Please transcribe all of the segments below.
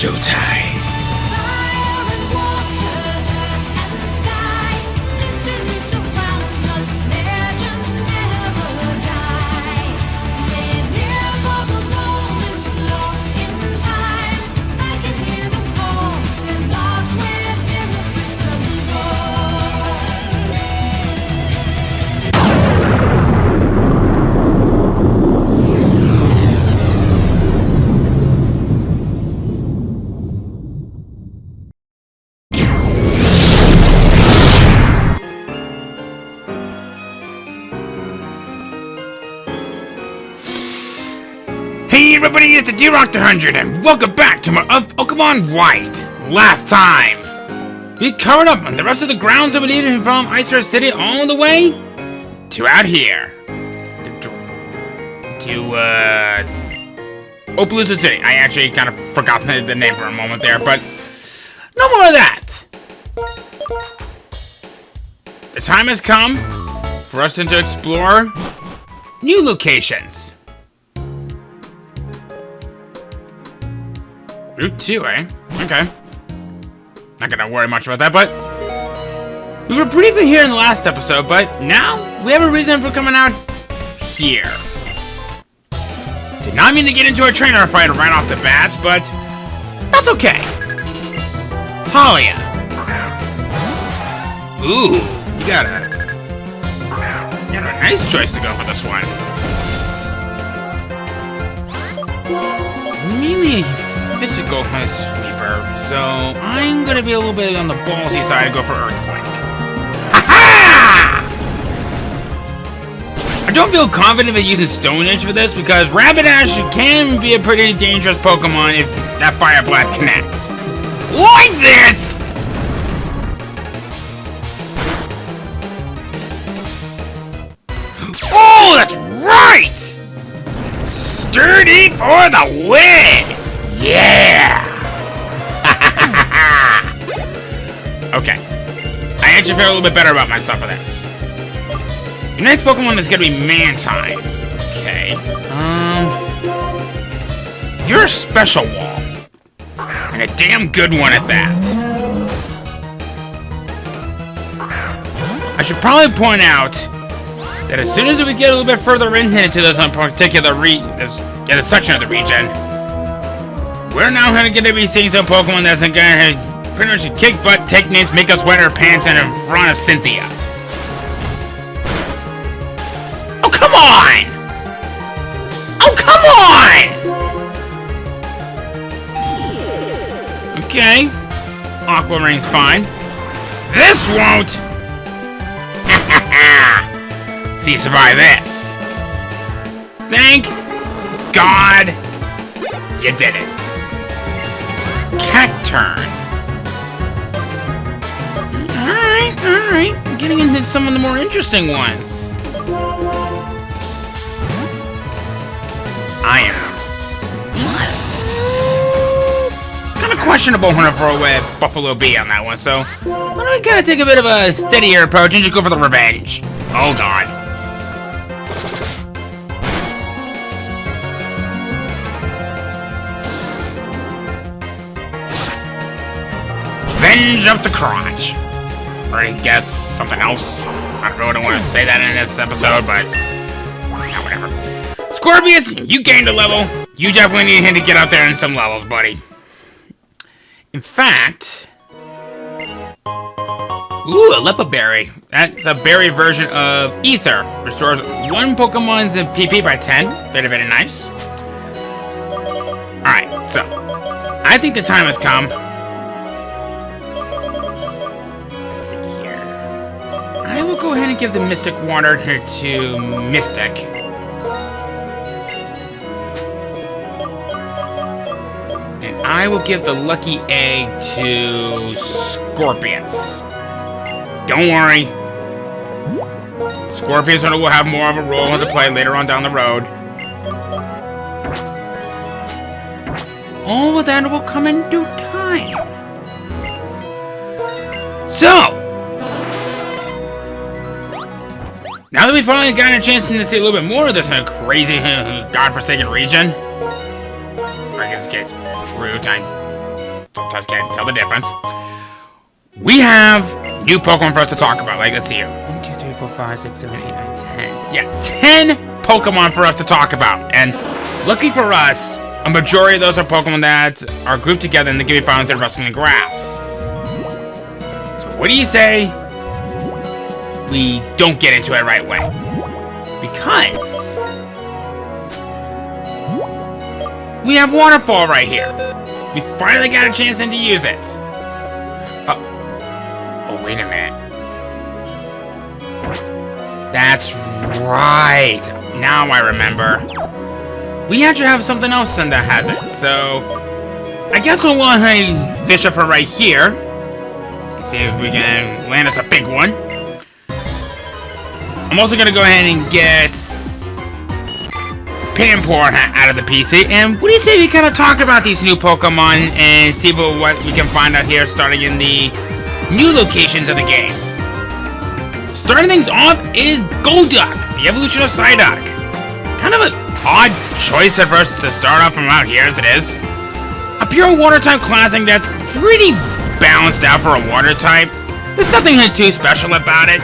showtime. Hey everybody, it's the D-Rock100 and welcome back to more of Pokemon White. Last time, we covered up on the rest of the grounds that we needed from Ice City all the way to out here. To Opaloosa City. I actually kind of forgot the name for a moment there, but no more of that. The time has come for us to explore new locations. Route 2, eh? Okay. Not gonna worry much about that, but we were briefly here in the last episode, but now we have a reason for coming out here. Did not mean to get into a trainer fight right off the bat, but that's okay. Talia. Ooh, you got a nice choice to go for this one. Mainly physical kind of sweeper, so I'm gonna be a little bit on the ballsy side and go for Earthquake. Ha-ha! I don't feel confident in using Stone Edge for this because Rapidash can be a pretty dangerous Pokemon if that Fire Blast connects. Like this! Oh, that's right! Sturdy for the win! Yeah! Okay. I actually feel a little bit better about myself for this. Your next Pokemon is gonna be Mantine. Okay. You're a Special Wall. And a damn good one at that. I should probably point out that as soon as we get a little bit further into this particular this section of the region, we're now gonna be seeing some Pokemon that's gonna pretty much kick butt, take names, make us wet our pants in front of Cynthia. Oh, come on! Oh, come on! Okay. Aqua Rain's fine. This won't! See, survive this. Thank God you did it. Cacturn. Alright. I'm getting into some of the more interesting ones. I am kind of questionable when I throw away Buffalo Bee on that one, so why don't we kind of take a bit of a steadier approach and just go for the revenge? Oh God. Revenge of the crotch. Or I guess something else. I really don't want to say that in this episode, but yeah, whatever. Scorpius, you gained a level. You definitely need him to get out there in some levels, buddy. In fact, ooh, a Leppa Berry. That's a berry version of Ether. Restores one Pokemon's PP by 10. Very, very nice. Alright, so I think the time has come. I will go ahead and give the Mystic Water here to Mystic. And I will give the Lucky Egg to Scorpius. Don't worry. Scorpius will have more of a role to play later on down the road. All of that will come in due time. So, now that we finally gotten a chance to see a little bit more of this crazy, godforsaken region, or in this case, route, I sometimes can't tell the difference. We have new Pokemon for us to talk about. Like, let's see here. 1, 2, 3, 4, 5, 6, 7, 8, 9, 10. Yeah, 10 Pokemon for us to talk about. And lucky for us, a majority of those are Pokemon that are grouped together and they can be found in Rustling Grass. So what do you say we don't get into it right away? Because we have Waterfall right here. We finally got a chance to use it. Oh, wait a minute. That's right. Now I remember. We actually have something else that has it. So, I guess we'll want to fish up for right here. See if we can land us a big one. I'm also going to go ahead and get Panpour out of the PC. And what do you say we kind of talk about these new Pokemon and see what we can find out here starting in the new locations of the game. Starting things off is Golduck, the evolution of Psyduck. Kind of an odd choice at first to start off from out here as it is. A pure water type classic that's pretty balanced out for a water type. There's nothing too special about it.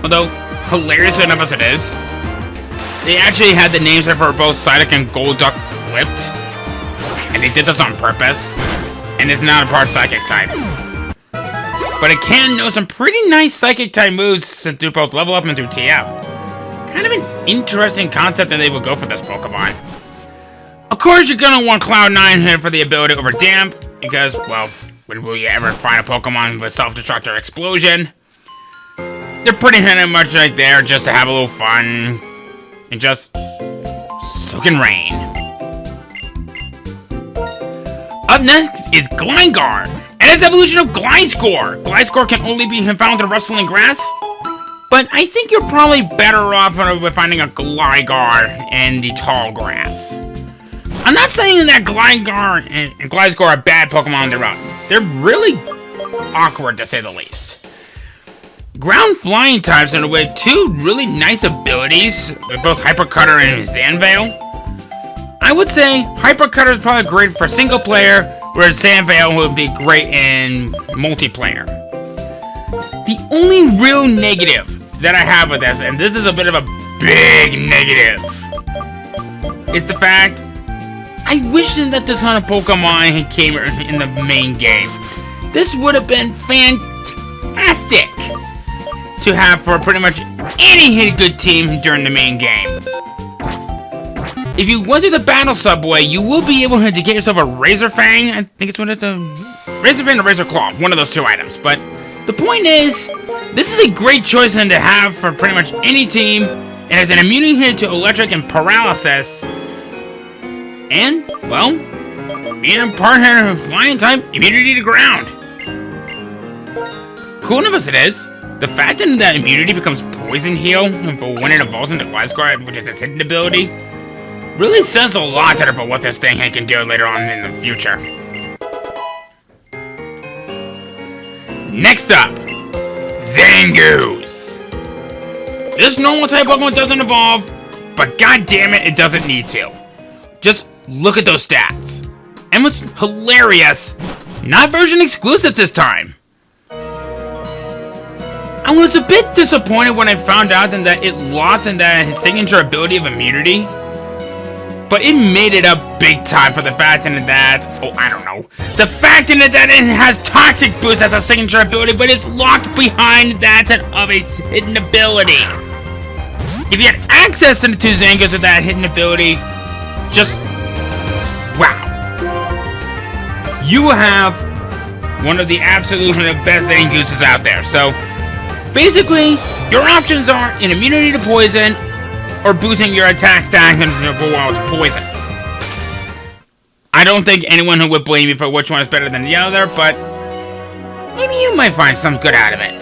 Although, hilarious enough as it is. They actually had the names for both Psyduck and Golduck flipped. And they did this on purpose. And it's not a part Psychic type. But it can know some pretty nice Psychic type moves through both level up and through TM. Kind of an interesting concept that they would go for this Pokemon. Of course, you're gonna want Cloud9 here for the ability over Damp. Because, well, when will you ever find a Pokemon with Self-Destruct or Explosion? They're pretty much like there just to have a little fun. And just soak in rain. Up next is Gligar, and its evolution of Gliscor. Gliscor can only be found in Rustling Grass, but I think you're probably better off with finding a Gligar in the tall grass. I'm not saying that Gligar and Gliscor are bad Pokemon on their own. They're really awkward to say the least. Ground flying types are with two really nice abilities, with both Hyper Cutter and Zanveil. I would say Hyper Cutter is probably great for single player, whereas Zanveil would be great in multiplayer. The only real negative that I have with this, and this is a bit of a big negative, is the fact I wish that this kind of Pokemon came in the main game. This would have been fantastic to have for pretty much any good team during the main game. If you went through the battle subway, you will be able to get yourself a Razor Fang. I think it's one of the Razor Fang or Razor Claw, one of those two items. But the point is, this is a great choice to have for pretty much any team. It has an immunity to electric and paralysis. And, well, being a partner of flying type, immunity to ground. Cool enough as it is, the fact that immunity becomes Poison Heal when it evolves into Gliscor, which is its hidden ability, really says a lot about what this thing can do later on in the future. Next up, Zangoose. This normal type Pokemon doesn't evolve, but god damn it, it doesn't need to. Just look at those stats. And what's hilarious, not version exclusive this time. I was a bit disappointed when I found out that it lost in that his signature ability of immunity. But it made it up big time for the fact that, oh, I don't know. The fact that it has Toxic Boost as a signature ability, but it's locked behind that of a hidden ability. If you had access to Zangoose with that hidden ability, just, wow. You have one of the absolute best Zangooses out there. So, basically, your options are an immunity to poison, or boosting your attack stack and while it's poison. I don't think anyone who would blame me for which one is better than the other, but maybe you might find some good out of it.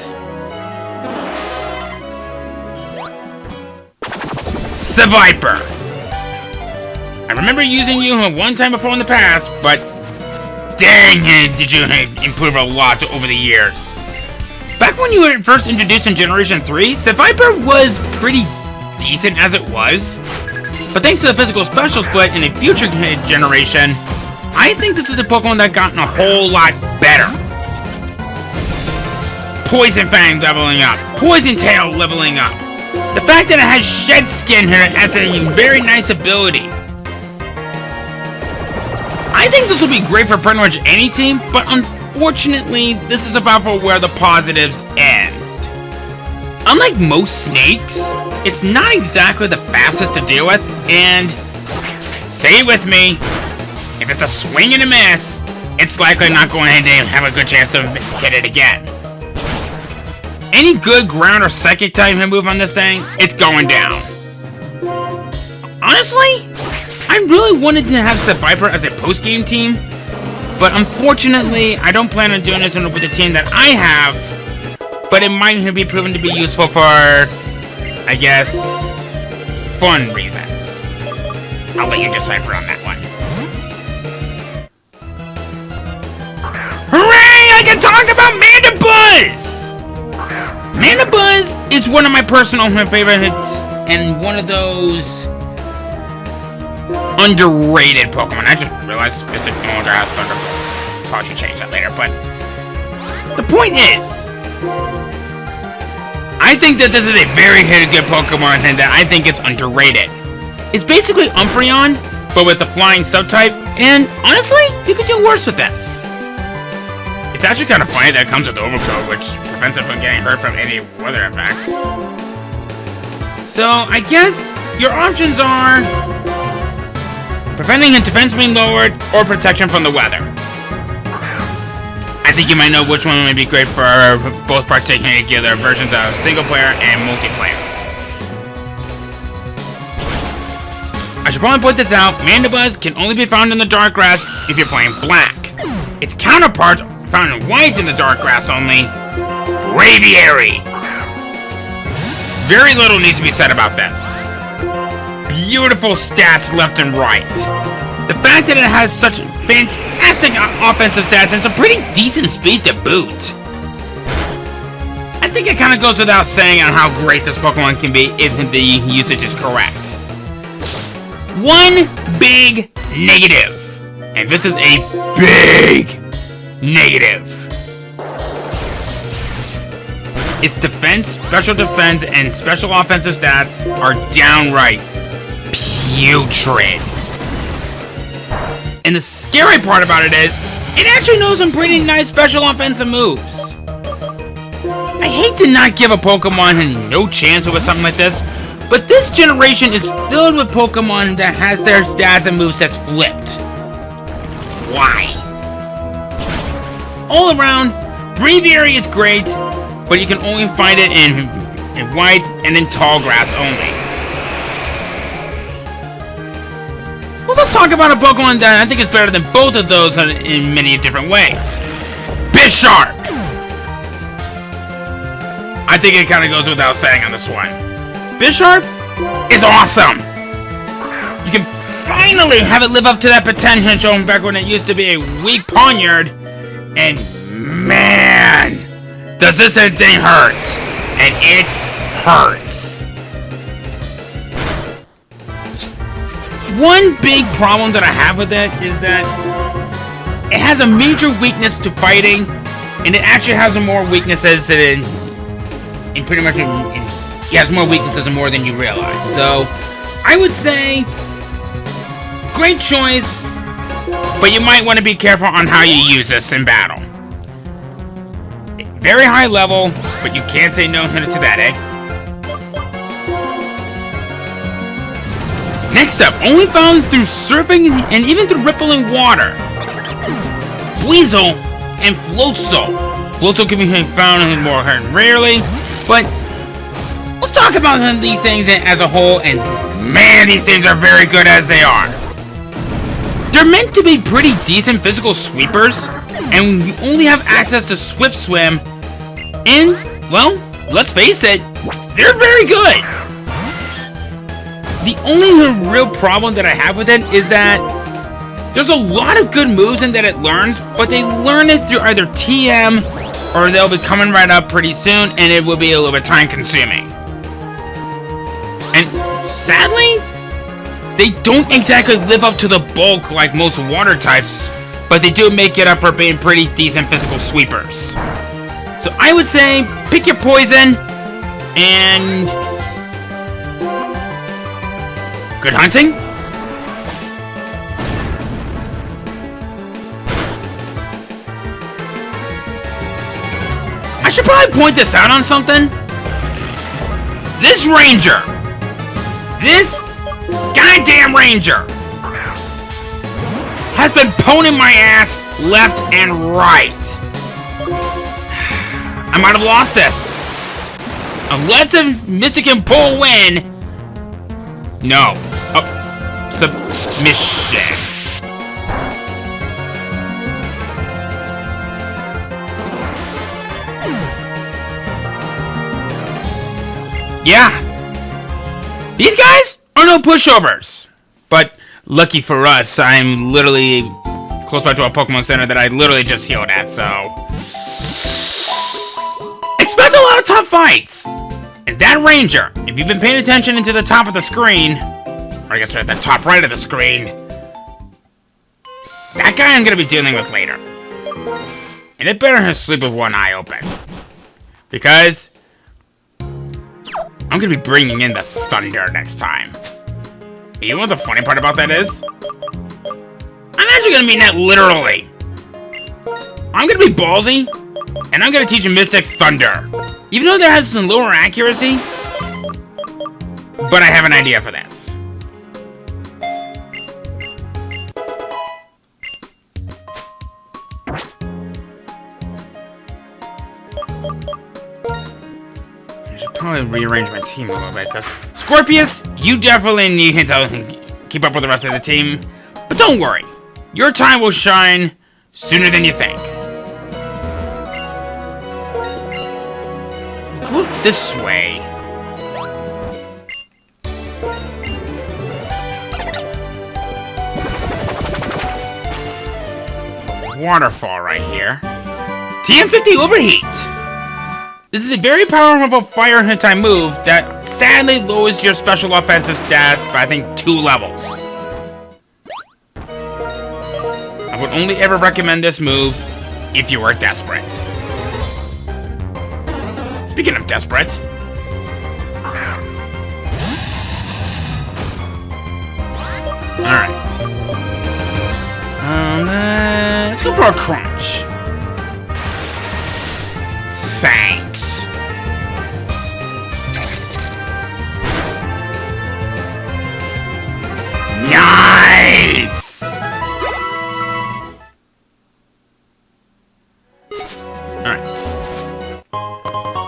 Seviper. I remember using you one time before in the past, but dang, did you improve a lot over the years. Back when you were first introduced in Generation 3, Seviper was pretty decent as it was, but thanks to the physical special split in a future generation, I think this is a Pokemon that gotten a whole lot better. Poison Fang leveling up. Poison Tail leveling up. The fact that it has Shed Skin here as a very nice ability. I think this will be great for pretty much any team, but unfortunately, this is about where the positives end. Unlike most snakes, it's not exactly the fastest to deal with, and say it with me, if it's a swing and a miss, it's likely not going to have a good chance to hit it again. Any good ground or psychic type move on this thing, it's going down. Honestly, I really wanted to have Seviper as a post-game team, but unfortunately, I don't plan on doing this with the team that I have, but it might be proven to be useful for, I guess, fun reasons. I'll let you decipher on that one. Hooray! I can talk about Mandibuzz! Mandibuzz is one of my personal favorites, and one of those underrated Pokemon. I just realized Mystic no longer has Thunderbolt. Probably should change that later, but the point is, I think that this is a very good Pokemon and that I think it's underrated. It's basically Umbreon, but with the flying subtype, and honestly, you could do worse with this. It's actually kind of funny that it comes with Overcoat, which prevents it from getting hurt from any weather effects. So, I guess your options are preventing his defense being lowered or protection from the weather. I think you might know which one would be great for both particular versions of single player and multiplayer. I should probably point this out, Mandibuzz can only be found in the dark grass if you're playing black. Its counterpart, found in white in the dark grass only, Braviary. Very little needs to be said about this. Beautiful stats left and right. The fact that it has such fantastic offensive stats and some pretty decent speed to boot. I think it kind of goes without saying on how great this Pokemon can be if the usage is correct. One big negative, and this is a big negative. Its defense, special defense, and special offensive stats are downright putrid. And the scary part about it is, it actually knows some pretty nice special offensive moves. I hate to not give a Pokemon no chance with something like this, but this generation is filled with Pokemon that has their stats and movesets flipped. Why? All around, Braviary is great, but you can only find it in white and in tall grass only. Well, let's talk about a Pokemon that I think is better than both of those in many different ways. Bisharp! I think it kind of goes without saying on this one. Bisharp is awesome! You can finally have it live up to that potential shown back when it used to be a weak Pawniard, and man, does this thing hurt! And it hurts! One big problem that I have with it is that it has a major weakness to fighting, and it actually has more weaknesses in pretty much it has more weaknesses and more than you realize. So I would say great choice, but you might want to be careful on how you use this in battle. Very high level, but you can't say no to that, eh? Next up, only found through surfing and even through rippling water. Weasel and Floatzel. Floatzel can be found more rarely, but let's talk about these things as a whole, and man, these things are very good as they are. They're meant to be pretty decent physical sweepers, and you only have access to Swift Swim, and, well, let's face it, they're very good. The only real problem that I have with it is that there's a lot of good moves in that it learns, but they learn it through either TM or they'll be coming right up pretty soon, and it will be a little bit time consuming. And sadly, They don't exactly live up to the bulk like most water types, but they do make it up for being pretty decent physical sweepers. So I would say pick your poison and good hunting. I should probably point this out on something. This ranger, this goddamn ranger, has been poning my ass left and right. I might have lost this. Unless if Mystic can pull a win. No. Oh, submission. Yeah. These guys are no pushovers. But lucky for us, I'm literally close by to a Pokemon Center that I literally just healed at, so expect a lot of tough fights. And that ranger, if you've been paying attention into the top of the screen, or I guess at the top right of the screen, that guy I'm gonna be dealing with later. And it better sleep with one eye open. Because I'm gonna be bringing in the thunder next time. You know what the funny part about that is? I'm actually gonna mean that literally. I'm gonna be ballsy, and I'm gonna teach a Mystic Thunder. Even though that has some lower accuracy, but I have an idea for this. I should probably rearrange my team a little bit, because Scorpius, you definitely need to keep up with the rest of the team. But don't worry, your time will shine sooner than you think. Go this way. Waterfall right here. TM50 Overheat. This is a very powerful fire type move that sadly lowers your special offensive stat by I think 2 levels. I would only ever recommend this move if you are desperate. Speaking of desperate, alright. Let's go for a crunch. Thanks. Nice! Alright.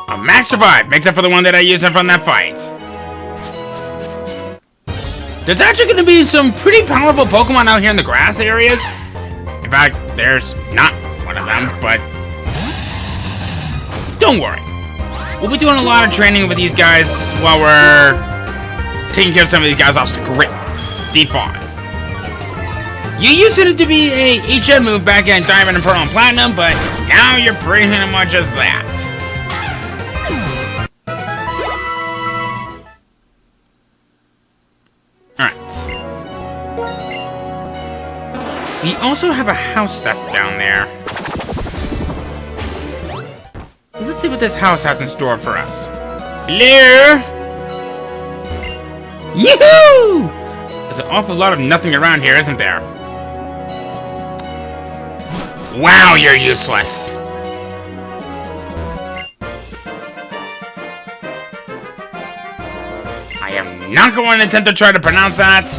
A match survived. Makes up for the one that I used from that fight. There's actually going to be some pretty powerful Pokemon out here in the grass areas. In fact, there's not one of them, but don't worry. We'll be doing a lot of training with these guys while we're taking care of some of these guys off script. Default. You used it to be a HM move back in Diamond and Pearl and Platinum, but now you're pretty much as that. We also have a house that's down there. Let's see what this house has in store for us. Hello? Yoo-hoo! There's an awful lot of nothing around here, isn't there? Wow, you're useless. I am not going to attempt to try to pronounce that.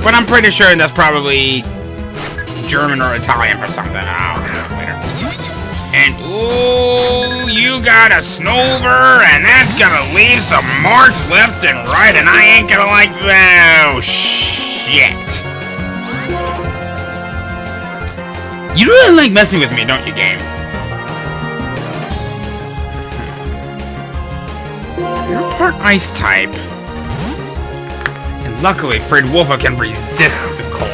But I'm pretty sure that's probably German or Italian for something. I'll know later. And, ooh, you got a Snover, and that's gonna leave some marks left and right, and I ain't gonna like that. Oh, shit. You really like messing with me, don't you, game? You're part ice type. Luckily, Fredwolfa can resist the cold.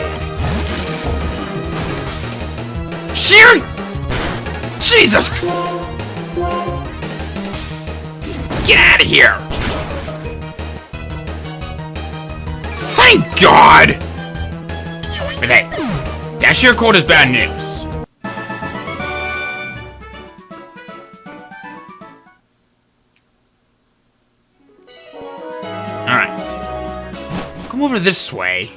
Sheer! Jesus! Get out of here! Thank God! But hey, that sheer cold is bad news. Alright. Come over this way.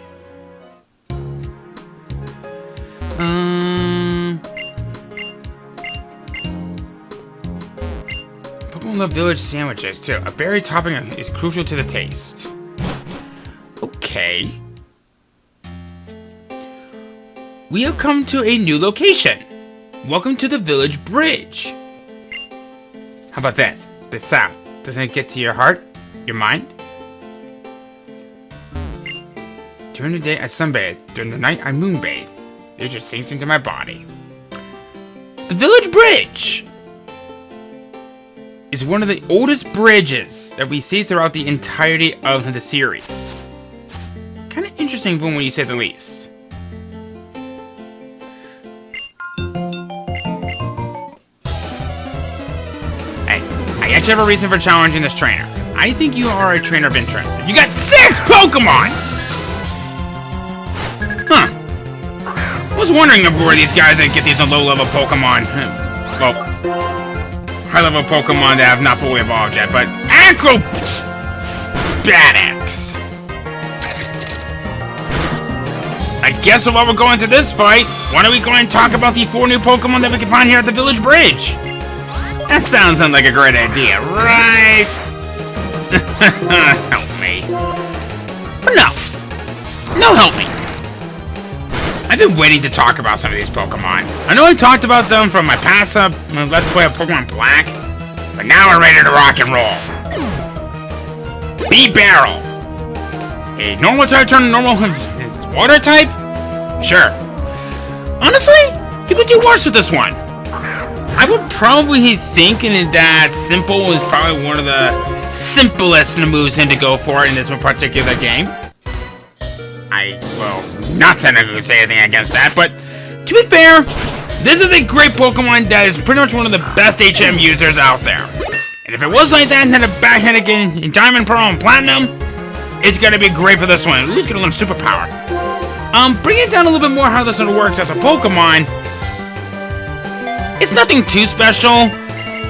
Pokemon love village sandwiches too. A berry topping is crucial to the taste. Okay. We have come to a new location. Welcome to the village bridge. How about this? This sound. Doesn't it get to your heart? Your mind? During the day, I sunbathe. During the night, I moonbathe. It just sinks into my body. The village bridge is one of the oldest bridges that we see throughout the entirety of the series. Kind of interesting when you say the least. Hey, I actually have a reason for challenging this trainer. I think you are a trainer of interest. You got 6 Pokemon! Huh. I was wondering where these guys that get these low-level Pokemon. Well, high-level Pokemon that have not fully evolved yet, but Acrobatics! I guess while we're going to this fight, why don't we go and talk about the 4 new Pokemon that we can find here at the village bridge? That sounds like a great idea, right? Help me. No. No, help me. I've been waiting to talk about some of these Pokemon. I know I talked about them from my past Let's Play of Pokemon Black, but now we're ready to rock and roll. Beedbarrel. A normal type turned normal is water type? Sure. Honestly, you could do worse with this one. I would probably think that Simple is probably one of the simplest moves to go for in this particular game. Well, not technically could say anything against that, but to be fair, this is a great Pokemon that is pretty much one of the best HM users out there. And if it was like that and had a backhand again in Diamond, Pearl, and Platinum, it's gonna be great for this one. Who's gonna learn Superpower? Bring it down a little bit more how this one works as a Pokemon. It's nothing too special.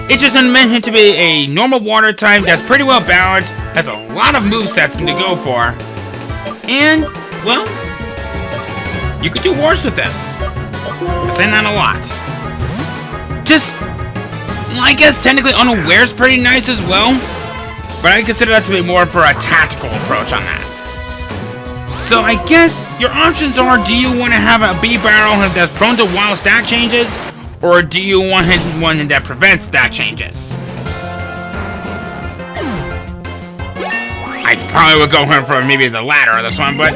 It's just meant to be a normal water type that's pretty well balanced, has a lot of movesets to go for, and well, you could do worse with this. I'm saying that a lot. Just, I guess technically Unaware is pretty nice as well, but I consider that to be more for a tactical approach on that. So I guess your options are, do you want to have a Beedbarrel that's prone to wild stat changes, or do you want one that prevents stat changes? I probably would go for maybe the latter of this one, but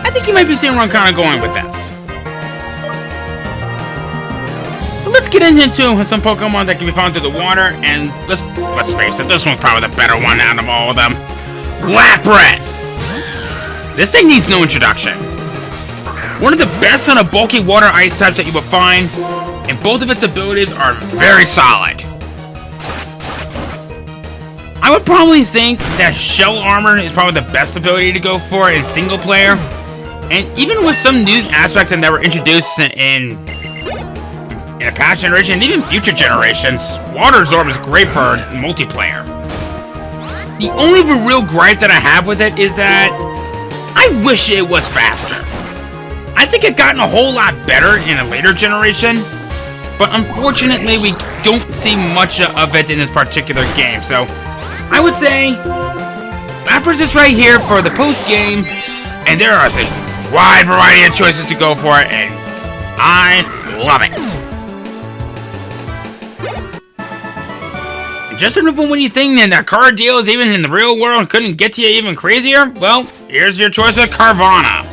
I think you might be seeing where I'm kind of going with this. But let's get into some Pokemon that can be found through the water, and let's face it, this one's probably the better one out of all of them. Lapras! This thing needs no introduction. One of the best on a bulky water ice types that you will find, and both of its abilities are very solid. I would probably think that Shell Armor is probably the best ability to go for in single player. And even with some new aspects that were introduced in a past generation and even future generations, Water Absorb is great for multiplayer. The only real gripe that I have with it is that I wish it was faster. I think it gotten a whole lot better in a later generation, but unfortunately we don't see much of it in this particular game. So I would say Lapras is right here for the post game, and there are a wide variety of choices to go for it, and I love it. And just when you think that card deals even in the real world couldn't get to you even crazier, well, here's your choice of Carvanha.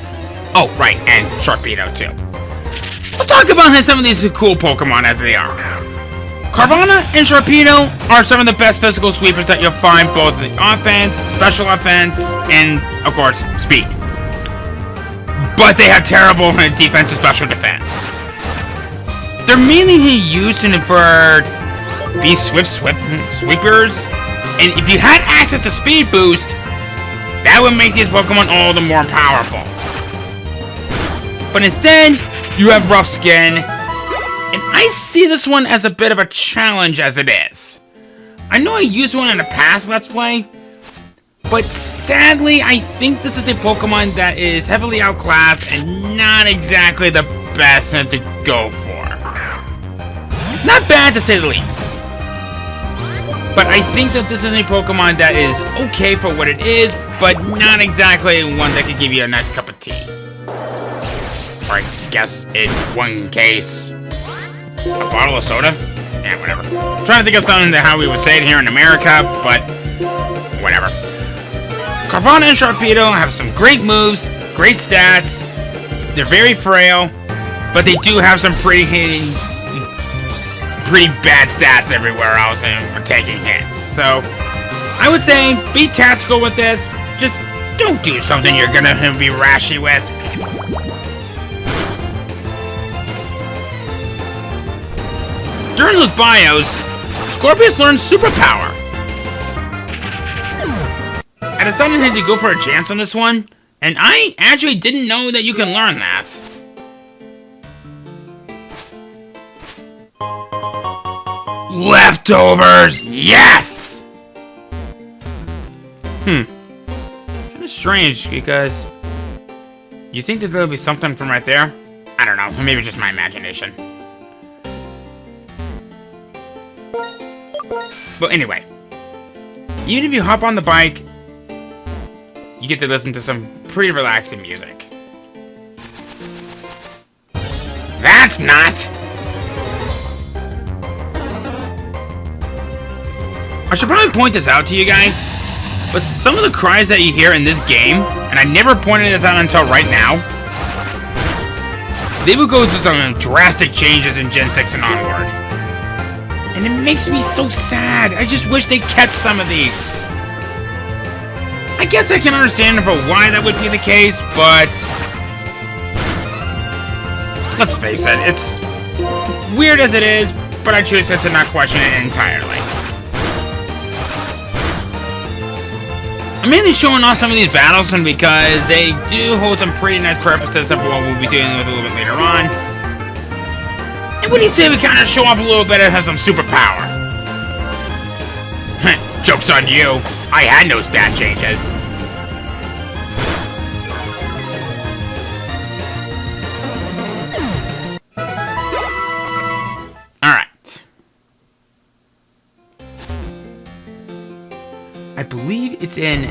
Oh, right, and Sharpedo too. We'll talk about some of these cool Pokemon as they are. Carvanha and Sharpedo are some of the best physical sweepers that you'll find, both in the offense, special offense, and, of course, speed. But they have terrible defense and special defense. They're mainly used for these swift sweepers, and if you had access to Speed Boost, That would make these Pokemon all the more powerful. But instead, you have Rough Skin, and I see this one as a bit of a challenge as it is. I know I used one in a past Let's Play, but sadly, I think this is a Pokemon that is heavily outclassed and not exactly the best to go for. It's not bad to say the least. But I think that this is a Pokemon that is okay for what it is, but not exactly one that could give you a nice cup of tea. Or I guess in one case, a bottle of soda? Yeah, whatever. I'm trying to think of something to how we would say it here in America, but whatever. Carvanha and Sharpedo have some great moves, great stats. They're very frail, but they do have some pretty bad stats everywhere else for taking hits. So, I would say be tactical with this. Just don't do something you're gonna be rashy with. During those bios, Scorpius learns Superpower. I decided to go for a chance on this one, and I actually didn't know that you can learn that. Leftovers! Yes! Kind of strange, because you think that there'll be something from right there? I don't know, maybe just my imagination. But anyway, even if you hop on the bike, you get to listen to some pretty relaxing music. That's not! I should probably point this out to you guys, but some of the cries that you hear in this game, and I never pointed this out until right now, they will go through some drastic changes in Gen 6 and onward. And it makes me so sad. I just wish they kept some of these. I guess I can understand for why that would be the case, but let's face it, it's weird as it is, but I choose to not question it entirely. I'm mainly showing off some of these battles because they do hold some pretty nice purposes of what we'll be dealing with a little bit later on. And what do you say we kind of show off a little bit and have some superpower? Joke's on you. I had no stat changes. Alright. I believe it's in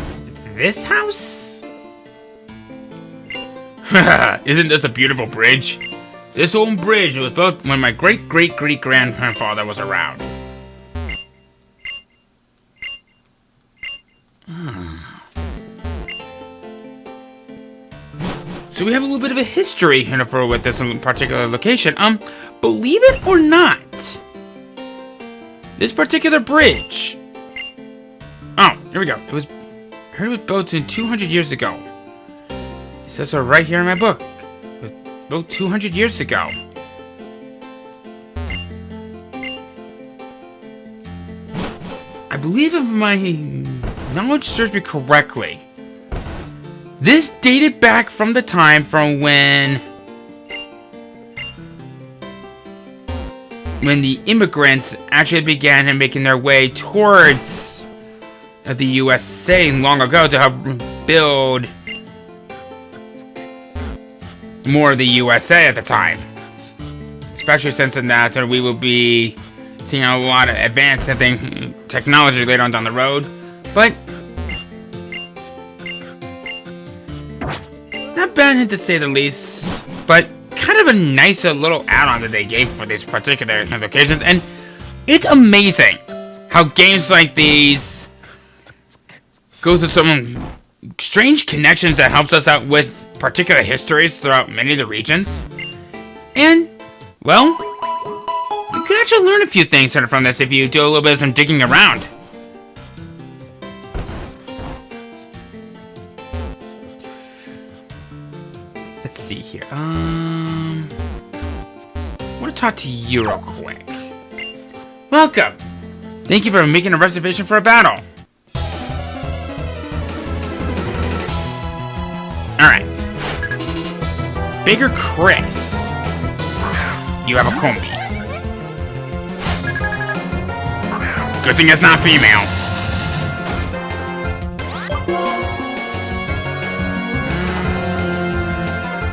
this house? Isn't this a beautiful bridge? This old bridge was built when my great-great-great-grandfather was around. So we have a little bit of a history here with this particular location. Believe it or not, this particular bridge. Oh, here we go. I heard it was built 200 years ago. It says so right here in my book. Built 200 years ago. I believe if my knowledge serves me correctly, this dated back from the time from when the immigrants actually began making their way towards the USA long ago to help build more of the USA at the time. Especially since in that we will be seeing a lot of advanced technology later on down the road. But not bad to say the least, but kind of a nice little add-on that they gave for these particular locations. And it's amazing how games like these go through some strange connections that helps us out with particular histories throughout many of the regions. And, well, you could actually learn a few things from this if you do a little bit of some digging around. Let's see here. I want to talk to you real quick. Welcome. Thank you for making a reservation for a battle. Baker Chris. You have a combi. Good thing it's not female.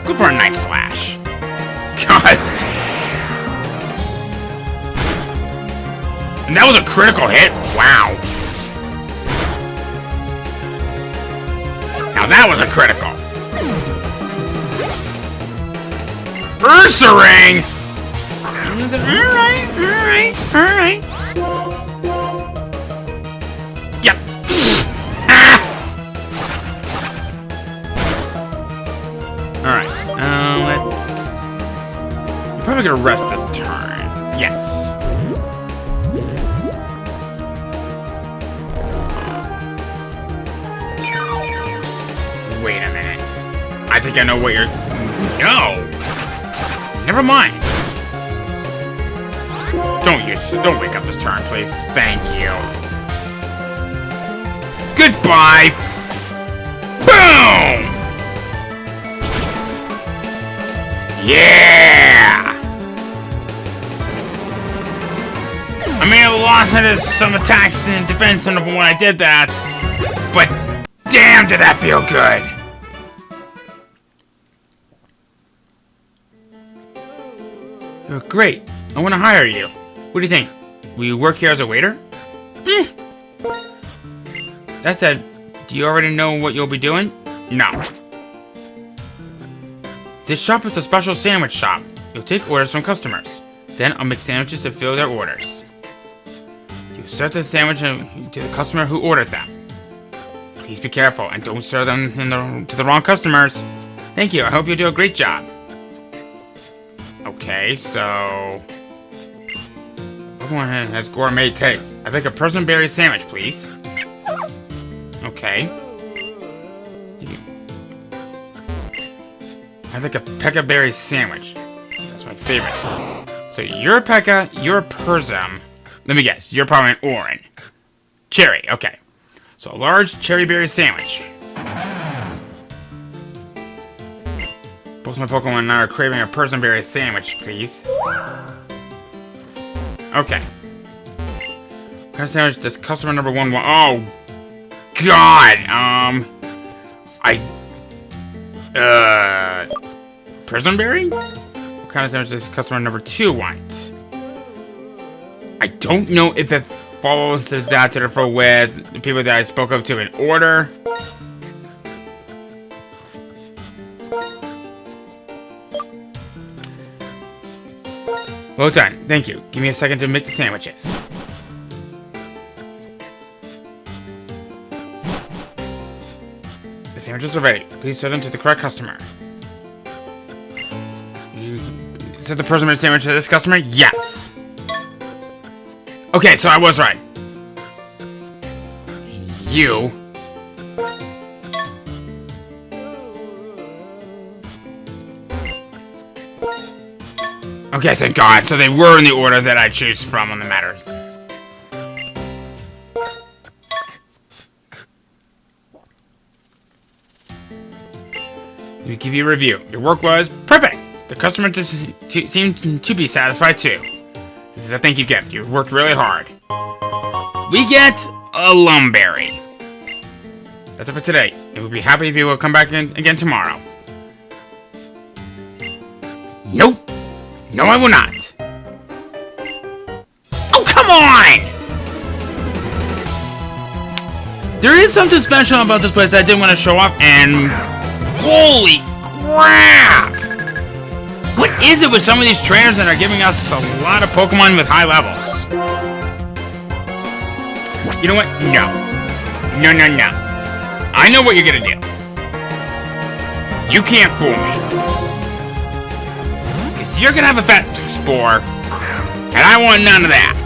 Go for a Night Slash. Gust. And that was a critical hit? Wow. Now that was a critical. Ursaring! Alright. Yep. Ah! Alright, let's... You're probably gonna rest this turn. Yes. Wait a minute. I think I know what you're... No! Never mind. Don't wake up this turn, please. Thank you. Goodbye! Boom! Yeah! I may have lost some attacks in defense when I did that, but damn, did that feel good! Oh, great. I want to hire you. What do you think? Will you work here as a waiter? That said, do you already know what you'll be doing? No. This shop is a special sandwich shop. You'll take orders from customers. Then I'll make sandwiches to fill their orders. You serve the sandwich to the customer who ordered them. Please be careful and don't serve them to the wrong customers. Thank you. I hope you do a great job. Okay, so... Everyone has gourmet taste. I'd like a personberry sandwich, please. Okay. I'd like a Pekka berry sandwich. That's my favorite. So you're a Pekka, you're a Persum. Let me guess, you're probably an Orin. Cherry, okay. So a large cherry berry sandwich. Both my Pokemon and I are craving a personberry sandwich, please. Okay. What kind of sandwich does customer number 1 want? Oh, God! Personberry? What kind of sandwich does customer number 2 want? I don't know if it follows that to the with the people that I spoke of to in order. Well done. Thank you. Give me a second to make the sandwiches. The sandwiches are ready. Please serve them to the correct customer. You said the person made a sandwich to this customer? Yes. Okay, so I was right. You. Okay, thank God. So they were in the order that I choose from on the matter. Let me give you a review. Your work was perfect. The customer seemed to be satisfied too. This is a thank you gift. You worked really hard. We get a Lumberry. That's it for today. We would be happy if you will come back in again tomorrow. Nope. No, I will not. Oh, come on! There is something special about this place that I didn't want to show off, and... Holy crap! What is it with some of these trainers that are giving us a lot of Pokemon with high levels? You know what? No. No, no, no. I know what you're gonna do. You can't fool me. Because you're gonna have a fat spore, and I want none of that.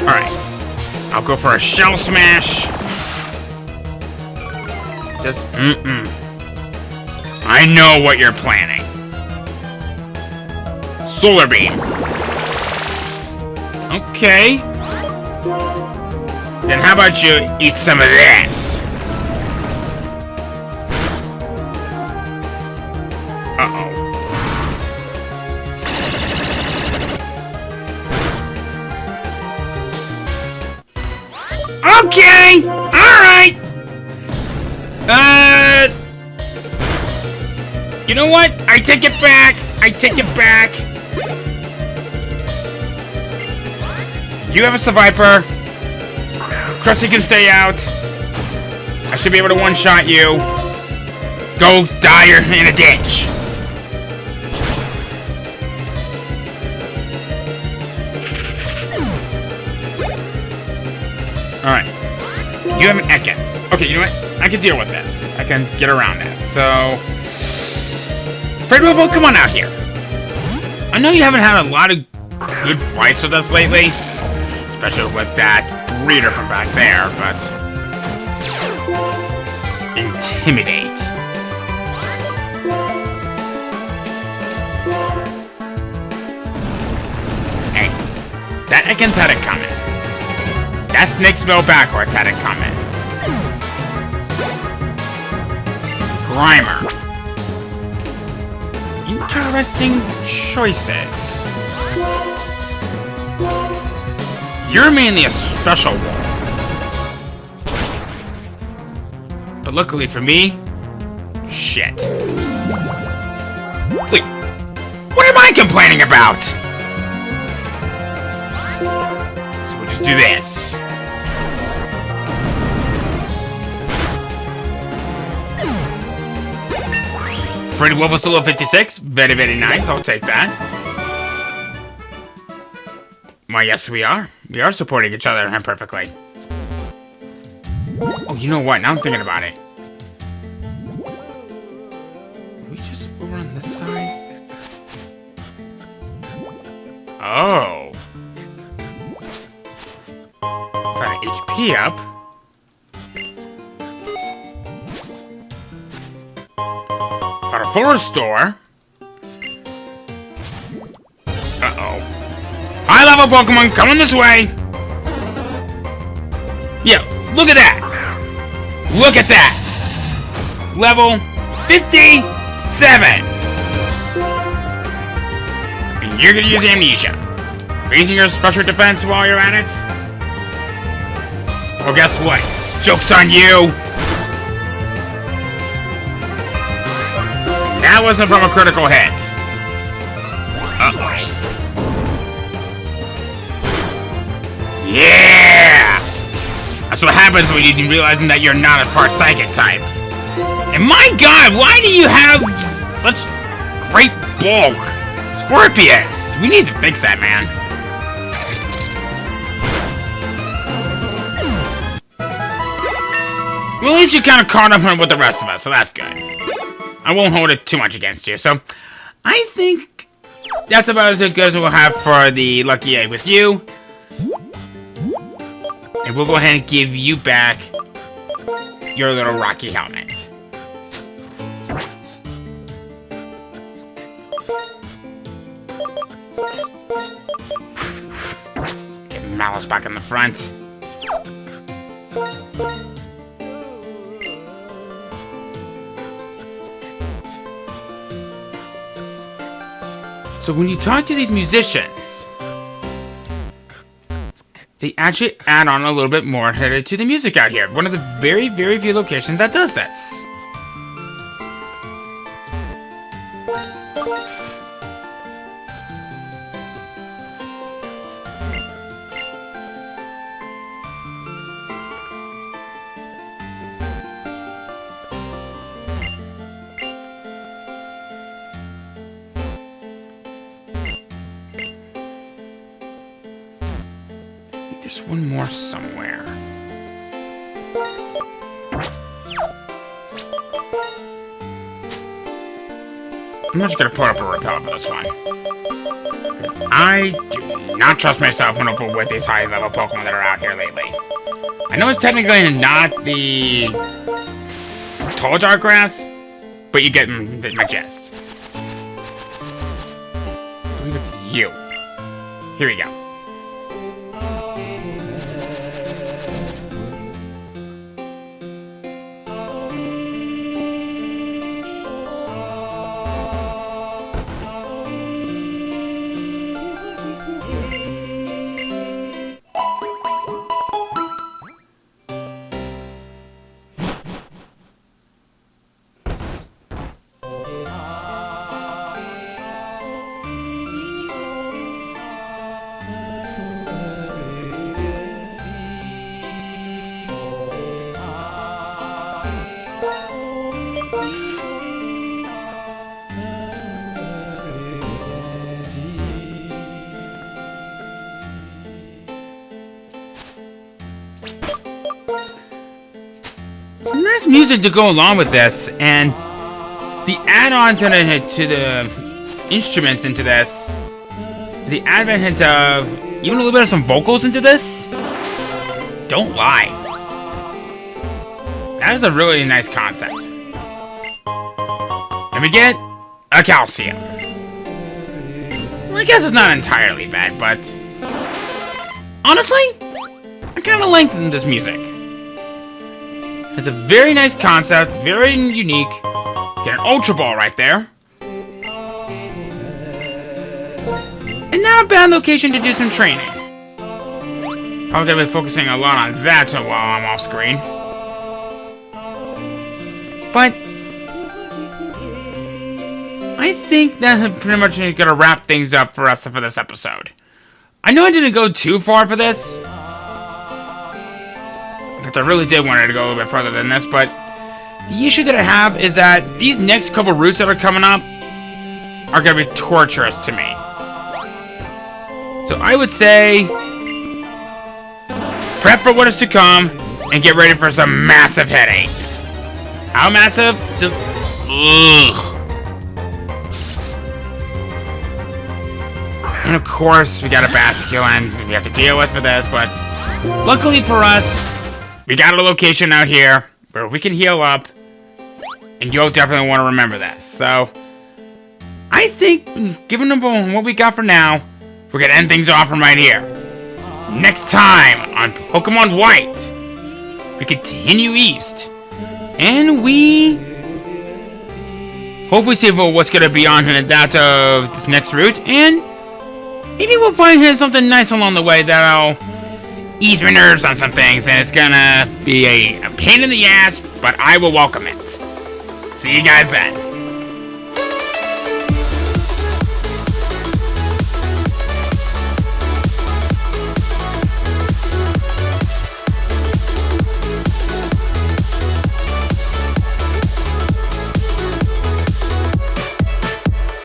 Alright. I'll go for a Shell Smash. Just, I know what you're planning. Solar Beam. Okay. Then how about you eat some of this? Uh-oh. Okay! Alright! You know what? I take it back! I take it back! You have a Survivor. Krusty can stay out. I should be able to one-shot you. Go die in a ditch. Alright. You have an Ekans. Okay, you know what? I can deal with this. I can get around it. So... Fred Willow, come on out here. I know you haven't had a lot of good fights with us lately. Especially with that breeder from back there, but... Intimidate. Hey, that Ekans had it coming. That Snake Smell backwards had it coming. Grimer. Interesting choices. You're mainly a special one. But luckily for me, shit. Wait, what am I complaining about? So we'll just do this. Freddy Wolf Solo 56, very, very nice, I'll take that. Well, yes, we are. We are supporting each other perfectly. Oh, you know what? Now I'm thinking about it. Are we just over on this side? Oh. Got an HP up. Got a full restore. Uh-oh. High-level Pokemon coming this way! Yeah, look at that! Look at that! Level 57! And you're gonna use Amnesia. Raising your special defense while you're at it? Well, guess what? Joke's on you! That wasn't from a critical hit. Uh-oh. Yeah! That's what happens when you realizing that you're not a part psychic type. And my god, why do you have such great bulk? Scorpius! We need to fix that, man. Well, at least you kind of caught up with the rest of us, so that's good. I won't hold it too much against you, so I think that's about as good as we'll have for the Lucky Egg with you. And we'll go ahead and give you back your little Rocky helmet. Get Malice back in the front. So when you talk to these musicians, they actually add on a little bit more to the music out here. One of the very, very few locations that does this. There's one more somewhere. I'm not just gonna put up a repel for this one. I do not trust myself when I'm with these high-level Pokemon that are out here lately. I know it's technically not the Tall Dark Grass, but you get my gist. I believe it's you. Here we go. Nice music to go along with this, and the add-ons to the instruments into this, the advent of even a little bit of some vocals into this, don't lie. That is a really nice concept. And we get a Calcium. Well, I guess it's not entirely bad, but honestly, I kind of like this music. It's a very nice concept, very unique. Get an Ultra Ball right there. And not a bad location to do some training. Probably gonna be focusing a lot on that while I'm off screen. But I think that's pretty much gonna wrap things up for us for this episode. I know I didn't go too far for this. I really did want it to go a little bit further than this, but the issue that I have is that these next couple routes that are coming up are going to be torturous to me. So I would say prep for what is to come and get ready for some massive headaches. How massive? Just ugh. And of course, we got a Basculin we have to deal with for this, but luckily for us, we got a location out here where we can heal up, and you'll definitely want to remember this. So, I think, given what we got for now, we're going to end things off from right here. Next time on Pokemon White, we continue east, and we hopefully see what's going to be on that of this next route, and maybe we'll find something nice along the way that'll ease my nerves on some things, and it's gonna be a pain in the ass, but I will welcome it. See you guys then.